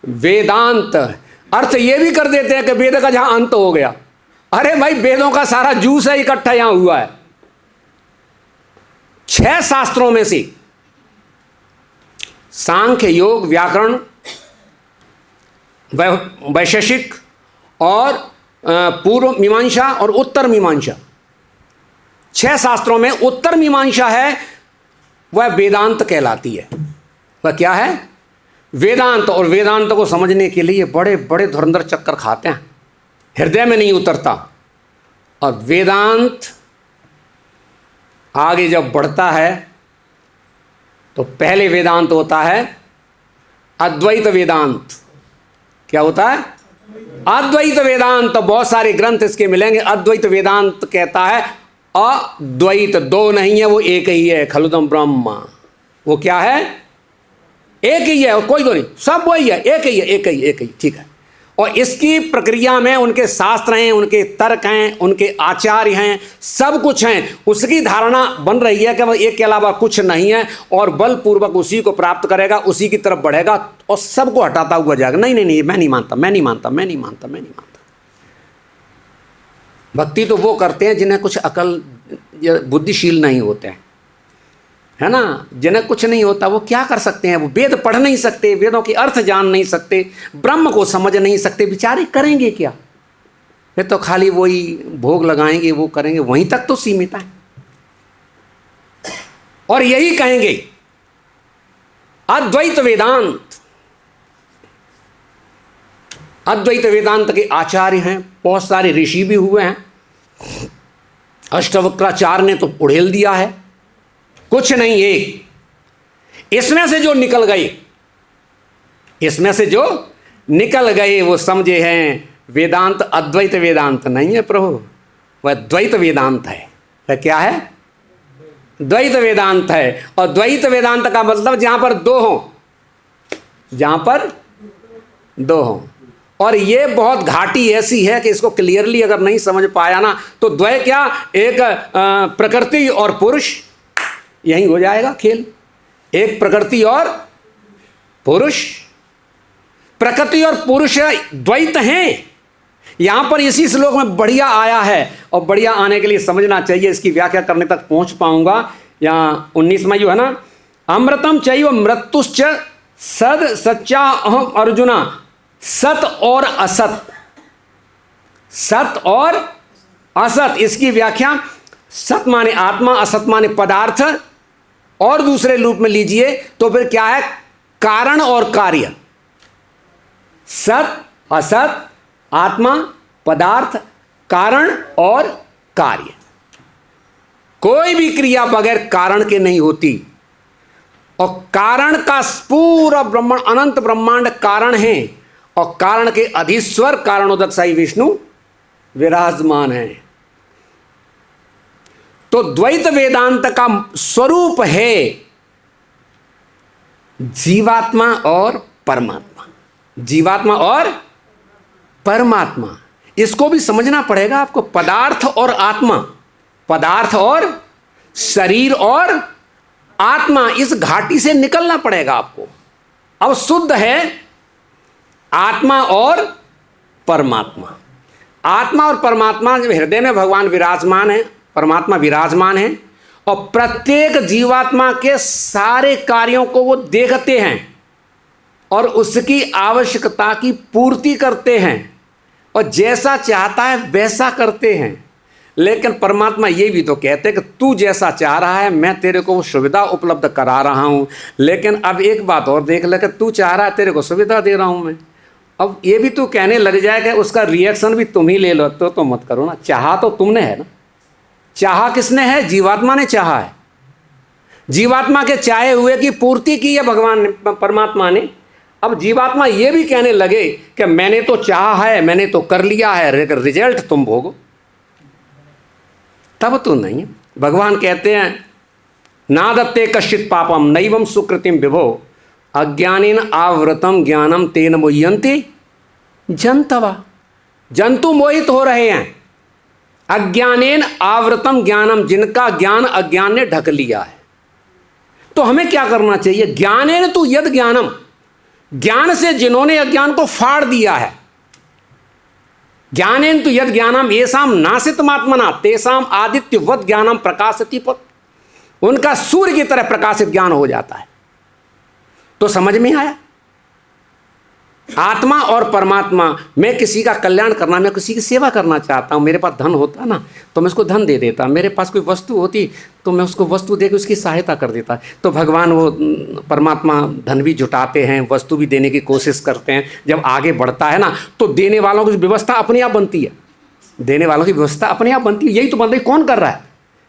वेदांत अर्थ ये भी कर देते हैं कि वेद का जहां अंत हो गया। अरे भाई, वेदों का सारा जूस है इकट्ठा यहां हुआ है। 6 शास्त्रों में से सांख्य, योग, व्याकरण, वैशेषिक और पूर्व मीमांसा और उत्तर मीमांसा, 6 शास्त्रों में उत्तर मीमांसा है वह वेदांत कहलाती है। वह क्या है? वेदांत। और वेदांत को समझने के लिए बड़े बड़े धुरंधर चक्कर खाते हैं, हृदय में नहीं उतरता। और वेदांत आगे जब बढ़ता है तो पहले वेदांत होता है अद्वैत वेदांत। क्या होता है? अद्वैत वेदांत। तो बहुत सारे ग्रंथ इसके मिलेंगे। अद्वैत वेदांत कहता है अद्वैत, दो नहीं है, वो एक ही है, खलुदम ब्रह्मा। वो क्या है? एक ही है, और कोई दो नहीं, सब वही है, एक ही है, एक ही, एक ही। ठीक है। और इसकी प्रक्रिया में उनके शास्त्र हैं, उनके तर्क हैं, उनके आचार्य हैं, सब कुछ हैं। उसकी धारणा बन रही है कि वह एक के अलावा कुछ नहीं है और बलपूर्वक उसी को प्राप्त करेगा, उसी की तरफ बढ़ेगा और सबको हटाता हुआ जाएगा। नहीं नहीं नहीं, मैं नहीं मानता, मैं नहीं मानता, मैं नहीं मानता, मैं नहीं मानता। भक्ति तो वो करते हैं जिन्हें कुछ अकल या बुद्धिशील नहीं होते हैं, है ना। जिन्हें कुछ नहीं होता वो क्या कर सकते हैं? वो वेद पढ़ नहीं सकते, वेदों के अर्थ जान नहीं सकते, ब्रह्म को समझ नहीं सकते, बेचारे करेंगे क्या? फिर तो खाली वही भोग लगाएंगे, वो करेंगे, वहीं तक तो सीमित है। और यही कहेंगे अद्वैत वेदांत। अद्वैत वेदांत के आचार्य हैं, बहुत सारे ऋषि भी हुए हैं। अष्टावक्राचार्य ने तो उड़ेल दिया है, कुछ नहीं। एक इसमें से जो निकल गए, इसमें से जो निकल गए वो समझे हैं वेदांत अद्वैत वेदांत नहीं है प्रभु, वह द्वैत वेदांत है। वह क्या है? द्वैत वेदांत है। और द्वैत वेदांत का मतलब जहां पर दो हों, जहां पर दो हों। और ये बहुत घाटी ऐसी है कि इसको क्लियरली अगर नहीं समझ पाया ना तो द्वय क्या, एक प्रकृति और पुरुष, यही हो जाएगा खेल। एक प्रकृति और पुरुष, प्रकृति और पुरुष द्वैत हैं। यहां पर इसी श्लोक में बढ़िया आया है, और बढ़िया आने के लिए समझना चाहिए, इसकी व्याख्या करने तक पहुंच पाऊंगा। यहाँ 19वां जो है ना, अमृतम चैव मृत्युश्च सद सच्चा अहम अर्जुना, सत और असत, सत और असत। इसकी व्याख्या सत माने आत्मा, असत माने पदार्थ, और दूसरे रूप में लीजिए तो फिर क्या है? कारण और कार्य। सत, असत, आत्मा, पदार्थ, कारण और कार्य। कोई भी क्रिया बगैर कारण के नहीं होती। और कारण का पूरा ब्रह्मांड, अनंत ब्रह्मांड कारण है, और कारण के अधीश्वर कारणोदक साई विष्णु विराजमान है। तो द्वैत वेदांत का स्वरूप है जीवात्मा और परमात्मा, जीवात्मा और परमात्मा। इसको भी समझना पड़ेगा आपको। पदार्थ और आत्मा, पदार्थ और शरीर और आत्मा, इस घाटी से निकलना पड़ेगा आपको। अब शुद्ध है आत्मा और परमात्मा। आत्मा और परमात्मा जब हृदय में भगवान विराजमान है, परमात्मा विराजमान है, और प्रत्येक जीवात्मा के सारे कार्यों को वो देखते हैं और उसकी आवश्यकता की पूर्ति करते हैं, और जैसा चाहता है वैसा करते हैं। लेकिन परमात्मा ये भी तो कहते हैं कि तू जैसा चाह रहा है मैं तेरे को वो सुविधा उपलब्ध करा रहा हूँ, लेकिन अब एक बात और देख ले कि तू चाह रहा है तेरे को सुविधा दे रहा हूँ मैं। अब ये भी तू कहने लग जाए कि उसका रिएक्शन भी तुम ही ले लो, तो मत करो ना। चाहा तो तुमने है ना। चाहा किसने है? जीवात्मा ने चाहा है। जीवात्मा के चाहे हुए की पूर्ति की है भगवान ने, परमात्मा ने। अब जीवात्मा ये भी कहने लगे कि मैंने तो चाहा है, मैंने तो कर लिया है, रिजल्ट तुम भोगो, तब तो नहीं। भगवान कहते हैं नादत्ते कश्चित पापम नैवम सुकृतिम विभो अज्ञानेन आवृतम ज्ञानम तेन मोह्यन्ति जंतवा। जंतु मोहित हो रहे हैं। अज्ञानेन आवृतम ज्ञानम, जिनका ज्ञान अज्ञान ने ढक लिया है। तो हमें क्या करना चाहिए? ज्ञानेन तु यद ज्ञानम, ज्ञान से जिन्होंने अज्ञान को फाड़ दिया है, ज्ञानेन तु यद ज्ञानम येषाम नासितमात्मना तेषाम आदित्यवत ज्ञानम प्रकाशति पथ, उनका सूर्य की तरह प्रकाशित ज्ञान हो जाता है। तो समझ में आया, आत्मा और परमात्मा, मैं किसी का कल्याण करना, मैं किसी की सेवा करना चाहता हूँ। मेरे पास धन होता ना तो मैं उसको धन दे देता, मेरे पास कोई वस्तु होती तो मैं उसको वस्तु दे के उसकी सहायता कर देता। तो भगवान वो परमात्मा धन भी जुटाते हैं, वस्तु भी देने की कोशिश करते हैं। जब आगे बढ़ता है ना तो देने वालों की व्यवस्था अपने आप बनती है, देने वालों की व्यवस्था अपने आप बनती है। यही तो बंदे कौन कर रहा है?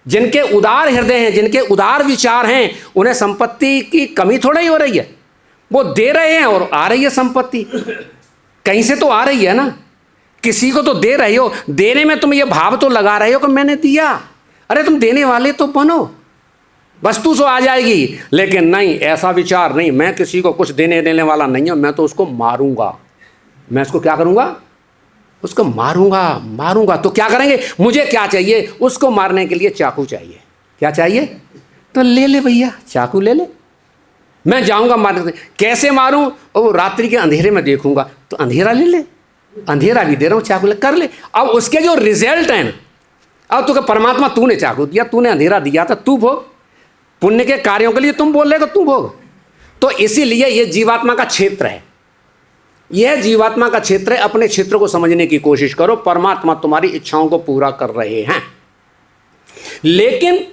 जिनके उदार हृदय हैं, जिनके उदार विचार हैं, उन्हें संपत्ति की कमी थोड़ा ही हो रही है। वो दे रहे हैं और आ रही है संपत्ति, कहीं से तो आ रही है ना। किसी को तो दे रहे हो, देने में तुम ये भाव तो लगा रहे हो कि मैंने दिया। अरे तुम देने वाले तो बनो, वस्तु तो आ जाएगी। लेकिन नहीं, ऐसा विचार नहीं, मैं किसी को कुछ देने वाला नहीं हूं, मैं तो उसको मारूंगा। मैं उसको क्या करूंगा? उसको मारूंगा। तो क्या करेंगे? मुझे क्या चाहिए? उसको मारने के लिए चाकू चाहिए। क्या चाहिए? तो ले ले भैया, चाकू ले ले, मैं जाऊंगा मारने। कैसे मारूं? और रात्रि के अंधेरे में देखूंगा। तो अंधेरा ले ले, अंधेरा भी दे रहा हूं, चाकू ले, कर ले। अब उसके जो रिजल्ट है ना, अब तो परमात्मा तूने चाकू दिया, तूने अंधेरा दिया था, तू भोग। पुण्य के कार्यों के लिए तुम बोल रहे हो, तू भोग। तो इसीलिए यह जीवात्मा का क्षेत्र है, यह जीवात्मा का क्षेत्र है। अपने क्षेत्र को समझने की कोशिश करो। परमात्मा तुम्हारी इच्छाओं को पूरा कर रहे हैं। लेकिन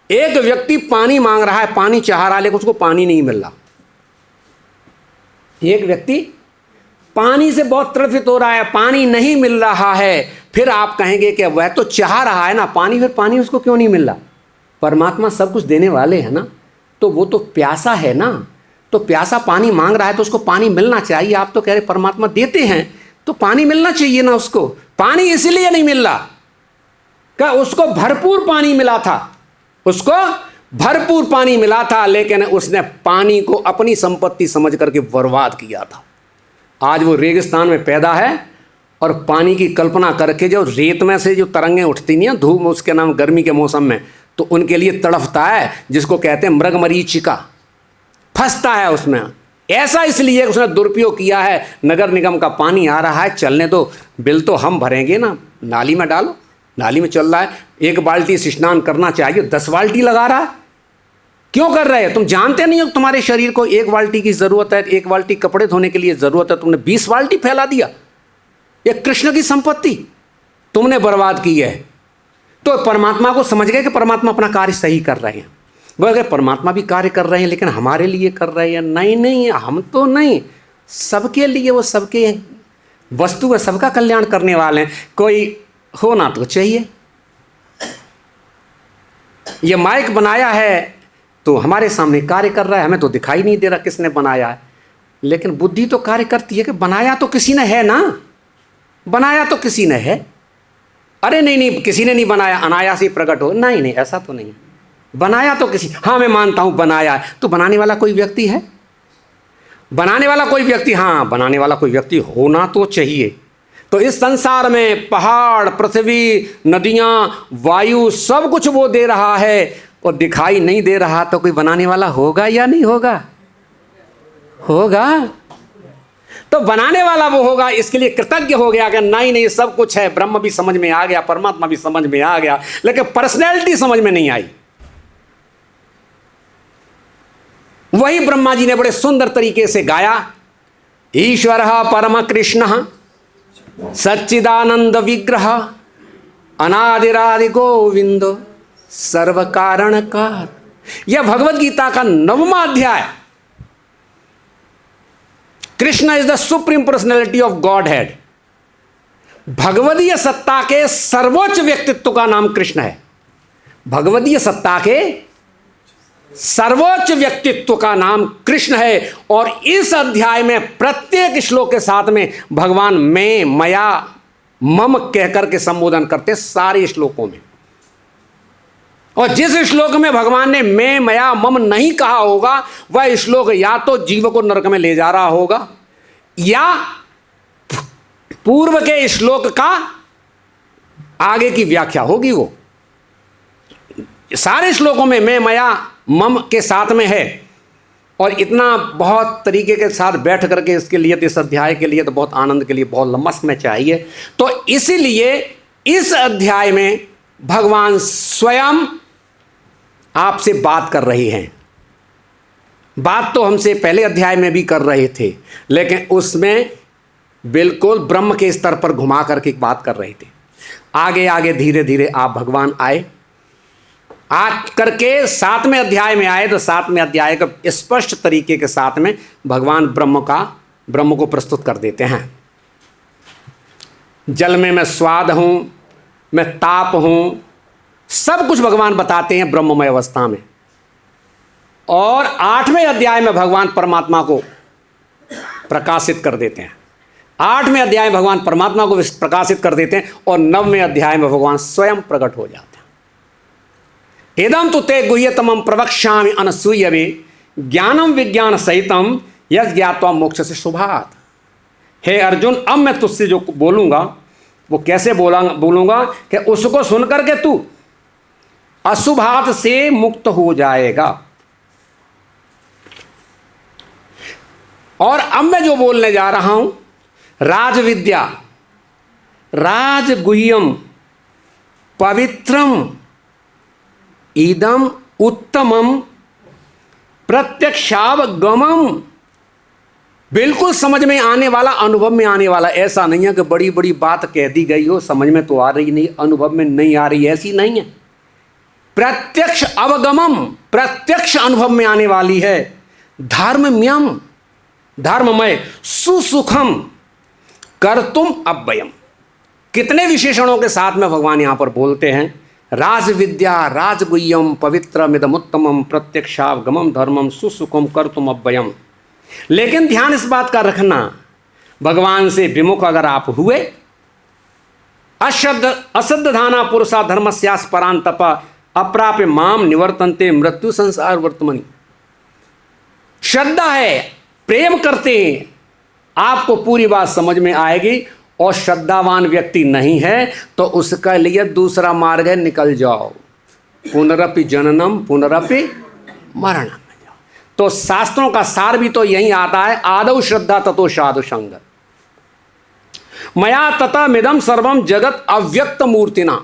एक व्यक्ति पानी मांग रहा है, पानी चाह रहा है, लेकिन उसको पानी नहीं मिल रहा। एक व्यक्ति पानी से बहुत तड़फित हो रहा है, पानी नहीं मिल रहा है। फिर आप कहेंगे कि वह तो चाह रहा है ना पानी, फिर पानी उसको क्यों नहीं मिल रहा? परमात्मा सब कुछ देने वाले हैं ना, तो वो तो प्यासा है ना। तो प्यासा पानी मांग रहा है तो उसको पानी मिलना चाहिए। आप तो कह रहे परमात्मा देते हैं तो पानी मिलना चाहिए ना उसको। पानी इसलिए नहीं मिल रहा कि उसको भरपूर पानी मिला था, उसको भरपूर पानी मिला था, लेकिन उसने पानी को अपनी संपत्ति समझ करके बर्बाद किया था। आज वो रेगिस्तान में पैदा है और पानी की कल्पना करके जो रेत में से जो तरंगें उठती नहीं है, धूप, उसके नाम गर्मी के मौसम में, तो उनके लिए तड़फता है, जिसको कहते हैं मृगमरीचिका, फंसता है उसमें। ऐसा इसलिए उसने दुरुपयोग किया है। नगर निगम का पानी आ रहा है, चलने दो, बिल तो हम भरेंगे ना, नाली में डालो, नाली में चल रहा है। एक बाल्टी से स्नान करना चाहिए, 10 बाल्टी लगा रहा है। क्यों कर रहे हैं? तुम जानते नहीं हो तुम्हारे शरीर को 1 बाल्टी की जरूरत है, 1 बाल्टी कपड़े धोने के लिए जरूरत है, तुमने 20 बाल्टी फैला दिया। ये कृष्ण की संपत्ति तुमने बर्बाद की है। तो परमात्मा को समझ गए कि परमात्मा अपना कार्य सही कर रहे हैं। बोले परमात्मा भी कार्य कर रहे हैं, लेकिन हमारे लिए कर रहे हैं। नहीं, हम तो नहीं, सबके लिए, वो सबके वस्तु है, सबका कल्याण करने वाले हैं। कोई होना तो चाहिए। ये माइक बनाया है तो हमारे सामने कार्य कर रहा है, हमें तो दिखाई नहीं दे रहा किसने बनाया है, लेकिन बुद्धि तो कार्य करती है कि बनाया तो किसी ने है ना, बनाया तो किसी ने है। अरे नहीं, किसी ने नहीं बनाया, अनायास ही प्रकट हो। नहीं, ऐसा तो नहीं, बनाया तो किसी। हाँ, मैं मानता हूं बनाया है, तो बनाने वाला कोई व्यक्ति है, बनाने वाला कोई व्यक्ति, हाँ, बनाने वाला कोई व्यक्ति होना तो चाहिए। तो इस संसार में पहाड़, पृथ्वी, नदियां, वायु, सब कुछ वो दे रहा है और दिखाई नहीं दे रहा, तो कोई बनाने वाला होगा या नहीं होगा? होगा। तो बनाने वाला वो होगा, इसके लिए कृतज्ञ हो गया कि नहीं, सब कुछ है। ब्रह्म भी समझ में आ गया, परमात्मा भी समझ में आ गया, लेकिन पर्सनैलिटी समझ में नहीं आई। वही ब्रह्मा जी ने बड़े सुंदर तरीके से गाया, ईश्वर परम कृष्ण सच्चिदानंद विग्रह अनादिरादि गोविंद सर्व कारण कार। यह भगवत गीता का 9वां अध्याय। Krishna is the supreme personality of Godhead. भगवदीय सत्ता के सर्वोच्च व्यक्तित्व का नाम कृष्ण है। भगवदीय सत्ता के सर्वोच्च व्यक्तित्व का नाम कृष्ण है। और इस अध्याय में प्रत्येक श्लोक के साथ में भगवान मैं, मया, मम कहकर के संबोधन करते सारे श्लोकों में। और जिस श्लोक में भगवान ने मैं, मया, मम नहीं कहा होगा, वह श्लोक या तो जीव को नरक में ले जा रहा होगा, या पूर्व के श्लोक का आगे की व्याख्या होगी। वो सारे श्लोकों में मैं, मया, मम के साथ में है। और इतना बहुत तरीके के साथ बैठ करके इसके लिए, इस अध्याय के लिए तो बहुत आनंद के लिए बहुत लंबा समय चाहिए। तो इसीलिए इस अध्याय में भगवान स्वयं आपसे बात कर रही हैं। बात तो हमसे पहले अध्याय में भी कर रहे थे, लेकिन उसमें बिल्कुल ब्रह्म के स्तर पर घुमा करके बात कर रहे थे। आगे आगे धीरे धीरे आप भगवान आए, आ करके 7वें अध्याय में आए। तो 7वें अध्याय का स्पष्ट तरीके के साथ में भगवान ब्रह्म को प्रस्तुत कर देते हैं। जल में मैं स्वाद हूं, मैं ताप हूं, सब कुछ भगवान बताते हैं ब्रह्ममय अवस्था में। और 8वें अध्याय में भगवान परमात्मा को प्रकाशित कर देते हैं। 8वें अध्याय में भगवान परमात्मा को प्रकाशित कर देते हैं और 9वें अध्याय में भगवान स्वयं प्रकट हो जाते हैं। इदं तु ते गुह्यतमं प्रवक्ष्यामि अनसूयवे ज्ञानम विज्ञान सहितम यज् ज्ञात्वा मोक्ष से शुभात्। हे अर्जुन, अब मैं तुझसे जो बोलूंगा वो कैसे बोलूंगा कि उसको सुनकर के तू अशुभात से मुक्त हो जाएगा। और अब मैं जो बोलने जा रहा हूं, राजविद्या राजगुह्यम पवित्रम इदम उत्तमम प्रत्यक्षावगमम, बिल्कुल समझ में आने वाला, अनुभव में आने वाला। ऐसा नहीं है कि बड़ी बड़ी बात कह दी गई हो, समझ में तो आ रही नहीं, अनुभव में नहीं आ रही, ऐसी नहीं है। प्रत्यक्ष अवगमम, प्रत्यक्ष अनुभव में आने वाली है। धर्ममयम, धर्ममय, सुसुखम कर्तुम अव्ययम। कितने विशेषणों के साथ में भगवान यहां पर बोलते हैं। राजविद्या राजगुह्यम पवित्रमिदमुत्तमम प्रत्यक्षावगमम धर्मम सुसुखम कर्तुम अव्ययम। लेकिन ध्यान इस बात का रखना, भगवान से विमुख अगर आप हुए, अश्रद्धाना पुरुषा धर्मस्यास परांतप अप्राप्य माम निवर्तन्ते मृत्यु संसार वर्तमनि। श्रद्धा है, प्रेम करते हैं, आपको पूरी बात समझ में आएगी। और श्रद्धावान व्यक्ति नहीं है तो उसका लिए दूसरा मार्ग है, निकल जाओ, पुनरपि जननम पुनरपि मरणम। तो शास्त्रों का सार भी तो यही आता है, आदौ श्रद्धा ततो साधु संग मया तथा मिदम सर्वम जगत अव्यक्त मूर्तिना।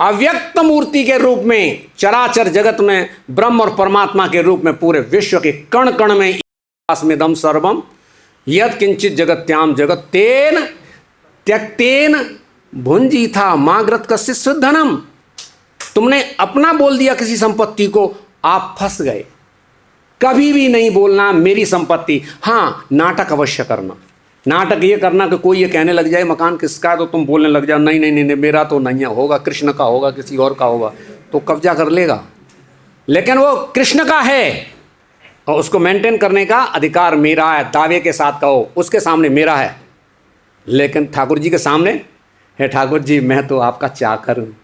अव्यक्त मूर्ति के रूप में चराचर जगत में ब्रह्म और परमात्मा के रूप में पूरे विश्व के कण कण में मिदम सर्वम यद किंचित जगत्याम जगत तेन त्यक्तेन भुंजी था माग्रत कस्य धनम। तुमने अपना बोल दिया किसी संपत्ति को, आप फंस गए। कभी भी नहीं बोलना मेरी संपत्ति। हाँ, नाटक अवश्य करना। नाटक ये करना कि कोई ये कहने लग जाए मकान किसका है तो तुम बोलने लग जाओ नहीं नहीं नहीं मेरा तो नहीं है, होगा कृष्ण का, होगा किसी और का होगा, तो कब्जा कर लेगा। लेकिन वो कृष्ण का है और उसको मेंटेन करने का अधिकार मेरा है। दावे के साथ कहो उसके सामने मेरा है, लेकिन ठाकुर जी के सामने है ठाकुर जी मैं तो आपका चाकर हूँ,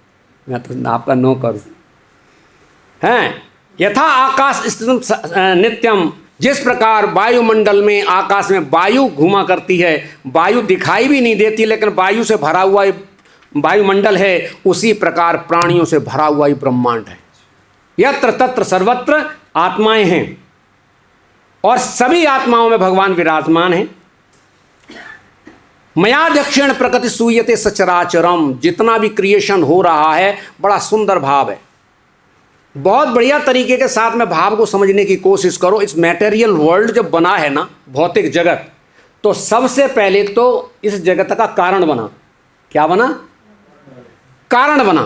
मैं तो आपका नौकर हूँ। हैं यथा आकाश स्थितम नित्यम, जिस प्रकार वायुमंडल में, आकाश में वायु घुमा करती है, वायु दिखाई भी नहीं देती लेकिन वायु से भरा हुआ वायुमंडल है, उसी प्रकार प्राणियों से भरा हुआ ही ब्रह्मांड है। यत्र तत्र सर्वत्र आत्माएं हैं और सभी आत्माओं में भगवान विराजमान हैं। मया दक्षिण प्रकृति सूयते सचराचरम, जितना भी क्रिएशन हो रहा है बड़ा सुंदर भाव है। बहुत बढ़िया तरीके के साथ में भाव को समझने की कोशिश करो। इस मैटेरियल वर्ल्ड जब बना है ना, भौतिक जगत, तो सबसे पहले तो इस जगत का कारण बना। क्या बना? कारण बना।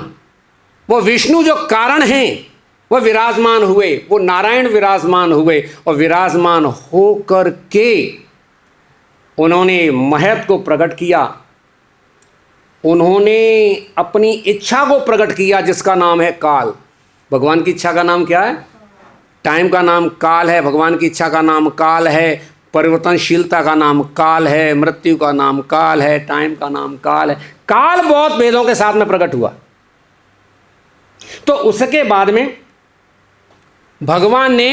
वो विष्णु जो कारण हैं वो विराजमान हुए, वो नारायण विराजमान हुए और विराजमान होकर के उन्होंने महत्व को प्रकट किया, उन्होंने अपनी इच्छा को प्रकट किया जिसका नाम है काल। भगवान की इच्छा का नाम क्या है? टाइम का नाम काल है। भगवान की इच्छा का नाम काल है। परिवर्तनशीलता का नाम काल है। मृत्यु का नाम काल है। टाइम का नाम काल है। काल बहुत भेदों के साथ में प्रकट हुआ। तो उसके बाद में भगवान ने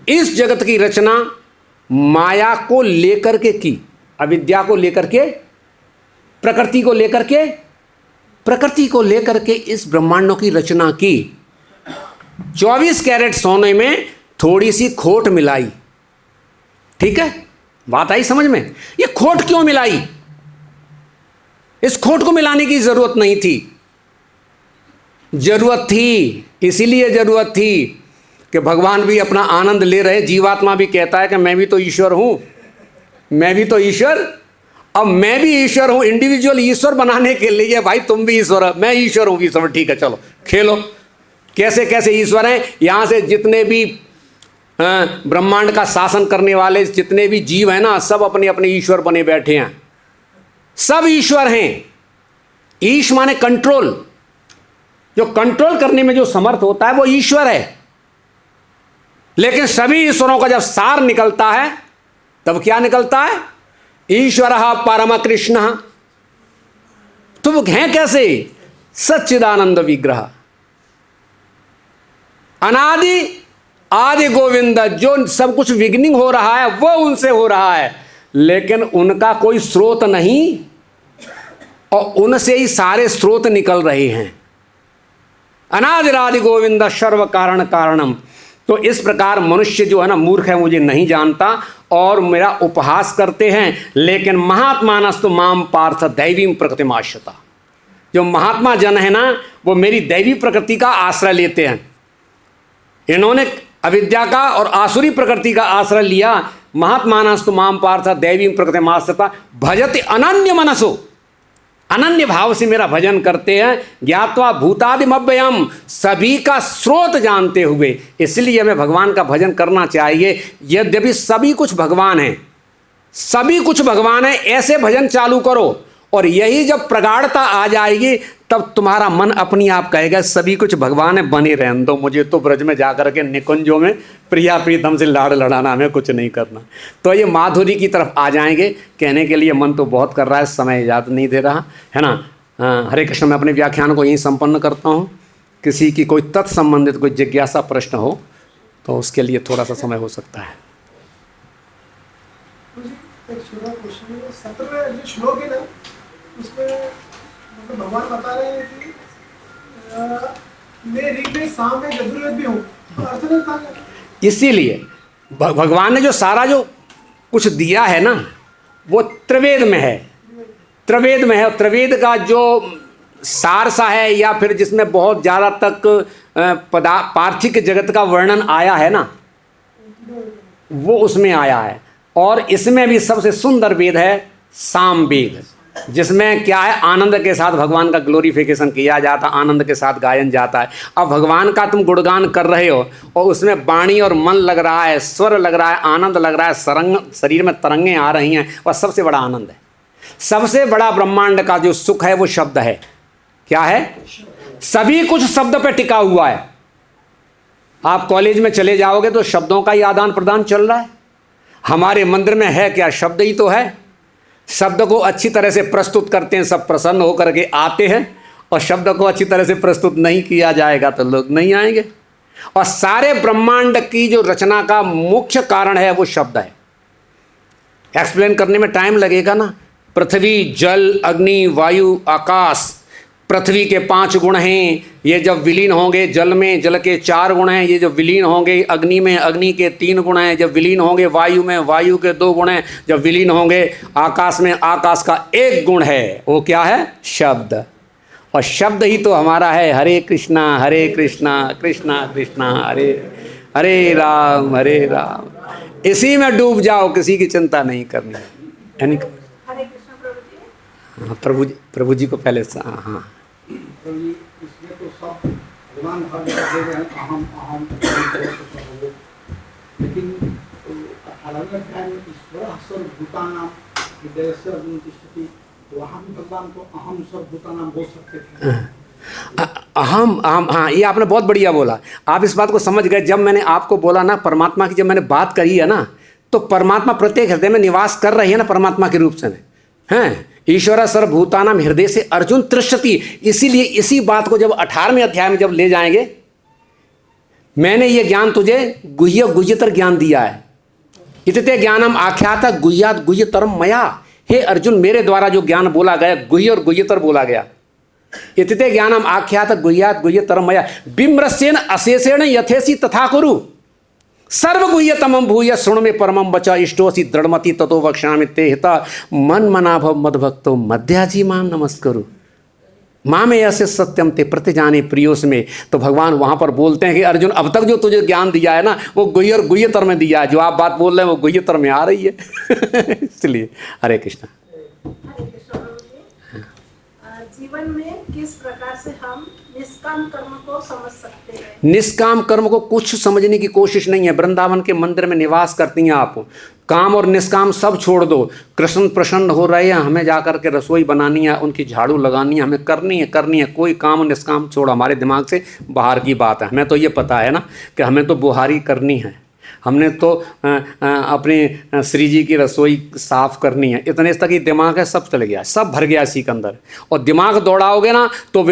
इस जगत की रचना माया को लेकर के की, अविद्या को लेकर के, प्रकृति को लेकर के, प्रकृति को लेकर के इस ब्रह्मांडों की रचना की। 24 कैरेट सोने में थोड़ी सी खोट मिलाई, ठीक है, बात आई समझ में? ये खोट क्यों मिलाई? इस खोट को मिलाने की जरूरत नहीं थी। जरूरत थी, इसीलिए जरूरत थी कि भगवान भी अपना आनंद ले रहे, जीवात्मा भी कहता है कि मैं भी तो ईश्वर हूं, मैं भी तो ईश्वर, अब मैं भी ईश्वर हूं। इंडिविजुअल ईश्वर बनाने के लिए भाई तुम भी ईश्वर हो, मैं ईश्वर हूं, ईश्वर, ठीक है, चलो खेलो। कैसे कैसे ईश्वर हैं? यहां से जितने भी ब्रह्मांड का शासन करने वाले जितने भी जीव हैं ना, सब अपने अपने ईश्वर बने बैठे हैं, सब ईश्वर हैं। ईश माने कंट्रोल, जो कंट्रोल करने में जो समर्थ होता है वो ईश्वर है। लेकिन सभी ईश्वरों का जब सार निकलता है तब क्या निकलता है? ईश्वरः परम कृष्ण। तो वो हैं कैसे? सच्चिदानंद विग्रह, अनादि आदि गोविंद। जो सब कुछ बिगिनिंग हो रहा है वो उनसे हो रहा है, लेकिन उनका कोई स्रोत नहीं, और उनसे ही सारे स्रोत निकल रहे हैं। अनादिरादि गोविंद सर्व कारण कारणम। तो इस प्रकार मनुष्य जो है ना मूर्ख है, मुझे नहीं जानता और मेरा उपहास करते हैं, लेकिन महात्मानस्तु माम पार्थ दैवीं प्रकृतिमाश्रिता। जो महात्मा जन है ना वो मेरी दैवी प्रकृति का आश्रय लेते हैं। इन्होंने अविद्या का और आसुरी प्रकृति का आश्रय लिया। महात्मानस्तु माम पार्थ दैवीं प्रकृतिमाश्रिता भजति अनन्य मनसो, अनन्य भाव से मेरा भजन करते हैं। ज्ञात्वा भूतादिमव्ययम, सभी का स्रोत जानते हुए। इसलिए हमें भगवान का भजन करना चाहिए। यद्यपि सभी कुछ भगवान है, सभी कुछ भगवान है, ऐसे भजन चालू करो, और यही जब प्रगाढ़ता आ जाएगी तब तुम्हारा मन अपनी आप कहेगा सभी कुछ भगवान है, बने रहने दो, मुझे तो ब्रज में जाकर के निकुंजों में प्रिया प्रीतम से लाड़ लड़ाना, हमें कुछ नहीं करना। तो ये माधुरी की तरफ आ जाएंगे। कहने के लिए मन तो बहुत कर रहा है, समय इजाज़त नहीं दे रहा है ना। हरे कृष्ण। मैं अपने व्याख्यान को यहीं संपन्न करता हूँ। किसी की कोई तत्संबंधित कोई जिज्ञासा प्रश्न हो तो उसके लिए थोड़ा सा समय हो सकता है। एक छोटा क्वेश्चन है, 17 जो श्लोक है ना उसमें मतलब भगवान बता रहे हैं कि मैं ऋग में, साम में, यजुर्वेद भी हूँ, तो अर्थ नहीं था। इसीलिए भगवान ने जो सारा जो कुछ दिया है ना वो त्रिवेद में है, त्रिवेद में है। और त्रिवेद का जो सार सा है, या फिर जिसमें बहुत ज़्यादा तक पार्थिक जगत का वर्णन आया है ना, वो उसमें आया है। और इसमें भी सबसे सुंदर वेद है साम वेद, जिसमें क्या है, आनंद के साथ भगवान का ग्लोरिफिकेशन किया जाता है, आनंद के साथ गायन जाता है। अब भगवान का तुम गुणगान कर रहे हो और उसमें वाणी और मन लग रहा है, स्वर लग रहा है, आनंद लग रहा है, सरंग शरीर में तरंगें आ रही हैं, वह सबसे बड़ा आनंद है। सबसे बड़ा ब्रह्मांड का जो सुख है वो शब्द है। क्या है? सभी कुछ शब्द पे टिका हुआ है। आप कॉलेज में चले जाओगे तो शब्दों का ही आदान प्रदान चल रहा है। हमारे मंदिर में है क्या? शब्द ही तो है। शब्द को अच्छी तरह से प्रस्तुत करते हैं, सब प्रसन्न होकर के आते हैं, और शब्द को अच्छी तरह से प्रस्तुत नहीं किया जाएगा तो लोग नहीं आएंगे। और सारे ब्रह्मांड की जो रचना का मुख्य कारण है वो शब्द है। एक्सप्लेन करने में टाइम लगेगा ना। पृथ्वी, जल, अग्नि, वायु, आकाश। पृथ्वी के 5 गुण हैं, ये जब विलीन होंगे जल में, जल के 4 गुण हैं, ये जब विलीन होंगे अग्नि में, अग्नि के 3 गुण हैं, जब विलीन होंगे वायु में, वायु के 2 गुण हैं, जब विलीन होंगे आकाश में, आकाश का 1 गुण है, वो क्या है? शब्द। और शब्द ही तो हमारा है। हरे कृष्णा कृष्णा कृष्णा हरे हरे राम हरे राम। इसी में डूब जाओ, किसी की चिंता नहीं करनी। यानी प्रभु जी को पहले हाँ इसमें तो सब भगवान हर जगह दे रहे हैं, अहम अहम, लेकिन 18वें अध्याय में ईश्वरः सर्वभूतानां हृदयस्य अर्जुन तिष्ठति, वहाँ भी भगवान को अहम सर्वभूतानां बोल सकते थे। अहम अहम, हाँ ये आपने बहुत बढ़िया बोला। आप इस बात को समझ गए। जब मैंने आपको बोला ना परमात्मा की, जब मैंने बात करी है ना, तो परमात्मा प्रत्येक हृदय में निवास कर रही है ना, परमात्मा के रूप से हैं। ईश्वर सर्वभूतानां हृदय से अर्जुन तृष्यति। इसीलिए इसी बात को जब 18वें अध्याय में जब ले जाएंगे, मैंने ये ज्ञान तुझे गुह्यतर ज्ञान दिया है। इतते ज्ञानम आख्याता गुह्यात गुह्यतरम मया। हे अर्जुन, मेरे द्वारा जो ज्ञान बोला गया, गुह्य और गुह्यतर बोला गया। इतते ज्ञानम आख्याता गुह्यात गुह्यतरम मया। विमृश्येन अशेषेण यथेसी तथा कुरु। सर्वगुह्यतमं भूय शृणु मे परमं वच इष्टोऽसि दृढ़मति ततो वक्ष्यामि ते हिता मन मना भव मद्भक्तो मध्याजी मां नमस्कुरु माँ में ऐसे सत्यम ते प्रतिजाने प्रियोस में। तो भगवान वहाँ पर बोलते हैं कि अर्जुन अब तक जो तुझे ज्ञान दिया है ना वो गुह्यतर में दिया है, जो आप बात बोल रहे हैं वो गुह्यतर में आ रही है। इसलिए हरे कृष्णा। जीवन में किस प्रकार से हम निष्काम कर्म को समझ सकते हैं? निष्काम कर्म को कुछ समझने की कोशिश नहीं है। वृंदावन के मंदिर में निवास करती हैं आप, काम और निष्काम सब छोड़ दो। कृष्ण प्रसन्न हो रहे हैं, हमें जाकर के रसोई बनानी है, उनकी झाड़ू लगानी है, हमें करनी है। कोई काम निष्काम छोड़ हमारे दिमाग से बाहर की बात है। हमें तो ये पता है ना कि हमें तो बुहारी करनी है, हमने तो अपने श्री जी की रसोई साफ करनी है। इतने तक ही दिमाग है, सब चल गया, सब भर गया इसी के अंदर। और दिमाग दौड़ाओगे ना तो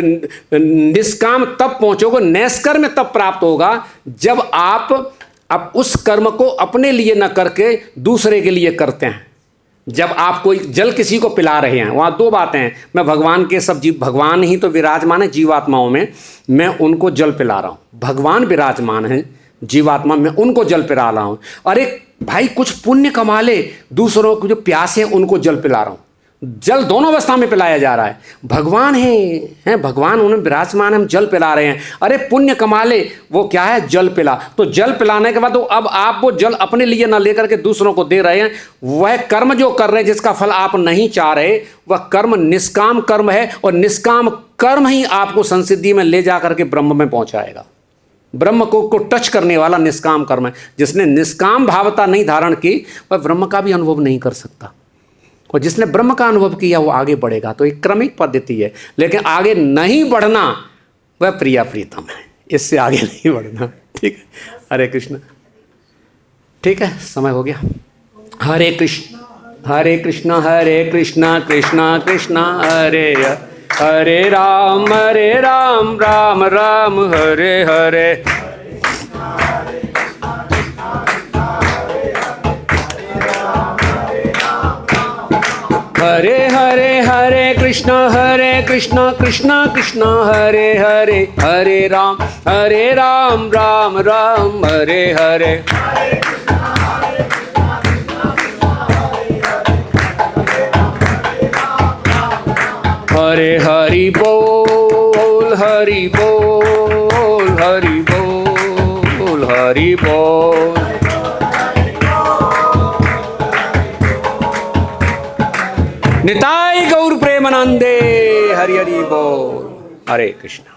निष्काम तब पहुँचोगे, नैष्कर्म तब प्राप्त होगा जब आप अब उस कर्म को अपने लिए न करके दूसरे के लिए करते हैं। जब आप कोई जल किसी को पिला रहे हैं, वहाँ दो बातें हैं। मैं भगवान के सब जीव, भगवान ही तो विराजमान है जीवात्माओं में, मैं उनको जल पिला रहा हूँ। भगवान विराजमान है जीवात्मा में, उनको जल पिला रहा हूँ। अरे भाई कुछ पुण्य कमा ले, दूसरों को जो प्यासे हैं उनको जल पिला रहा हूँ। जल दोनों अवस्था में पिलाया जा रहा है। भगवान हैं भगवान, उन्हें विराजमान, हम जल पिला रहे हैं। अरे पुण्य कमा ले, वो क्या है, जल पिला। तो जल पिलाने के बाद तो अब आप वो जल अपने लिए ना लेकर के दूसरों को दे रहे हैं। वह कर्म जो कर रहे हैं जिसका फल आप नहीं चाह रहे, वह कर्म निष्काम कर्म है। और निष्काम कर्म ही आपको संसिद्धि में ले जा करके ब्रह्म में पहुंचाएगा। ब्रह्म को टच करने वाला निष्काम कर्म है। जिसने निष्काम भावता नहीं धारण की वह ब्रह्म का भी अनुभव नहीं कर सकता, और जिसने ब्रह्म का अनुभव किया वो आगे बढ़ेगा। तो एक क्रमिक पद्धति है, लेकिन आगे नहीं बढ़ना वह प्रिया प्रीतम है, इससे आगे नहीं बढ़ना। ठीक है, हरे कृष्ण। ठीक है, समय हो गया। हरे कृष्ण हरे कृष्ण कृष्ण कृष्ण हरे हरे राम राम राम हरे हरे। हरे हरे हरे कृष्ण कृष्ण कृष्ण हरे हरे। हरे राम राम राम हरे हरे। हरे हरि बोल हरि बोल हरि बोल हरि बोल। निताय गौर प्रेमानंदे हरि हरि बोल। हरे कृष्ण।